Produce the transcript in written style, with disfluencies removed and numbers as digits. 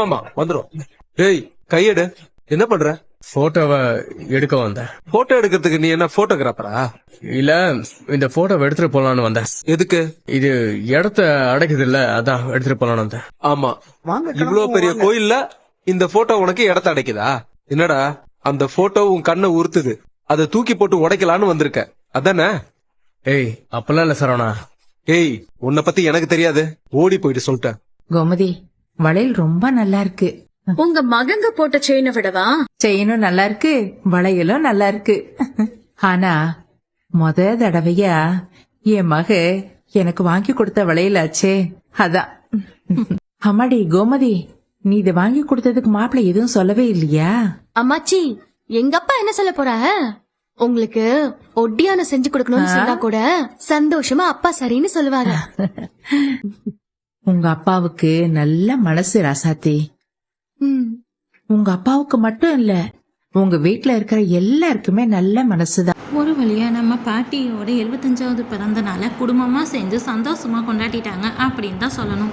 ஆமாமா வந்துரும். டேய் கையெடு. என்ன பண்ற? போட்டோவை எடுக்க வந்தேன். போட்டோ எடுக்கிறதுக்கு நீ என்ன போட்டோகிராஃபரா? இல்ல, இந்த போட்டோவை எடுத்துட்டு போலான்னு வந்தேன். எதுக்கு? இது இடத்த அடைக்குது இல்ல, அதான் எடுத்துட்டு போலான்னு வந்தேன். ஆமா, இவ்வளவு பெரிய கோயில்ல இந்த போட்டோ உனக்கு இடத்த அடைக்குதா? என்னடா அந்த போட்டோ உன் கண்ணை உறுத்துது, அதை தூக்கி போட்டு உடைக்கலான்னு வந்திருக்க அதானே? ஏய், அப்பெல்லாம் இல்ல சரவணா. ஏய், உன்னை பத்தி எனக்கு தெரியாது, ஓடி போயிட்டு சொல்லிட்டேன். கோமதி, வளையல் ரொம்ப நல்லா இருக்கு. உங்க மகங்க போட்ட செயினை விடவா? செயினும் நல்லா இருக்கு, வளையலும் நல்லா இருக்கு. ஆனா தடவையா என் மக எனக்கு வாங்கி கொடுத்த வளையலாச்சே, அதான். அம்மாடி கோமதி, நீ இதை வாங்கி கொடுத்ததுக்கு மாப்பிள்ளை எதுவும் சொல்லவே இல்லையா? அம்மாச்சி, எங்க அப்பா என்ன சொல்ல போறாங்க? உங்களுக்கு ஒட்டியான செஞ்சு கொடுக்கணும்னு சொன்னா கூட சந்தோஷமா அப்பா சரின்னு சொல்லுவாங்க. உங்க அப்பாவுக்கு நல்ல மனசு ராசாத்தி. உங்க அப்பாவுக்கு மட்டும் இல்ல, உங்க வீட்டுல இருக்கிற எல்லாருக்குமே நல்ல மனசுதான். ஒரு வழியா நம்ம பாட்டியோட 75வது பிறந்த நாளை குடும்பமா செஞ்சு சந்தோஷமா கொண்டாடிட்டாங்க அப்படின்னு தான் சொல்லணும்.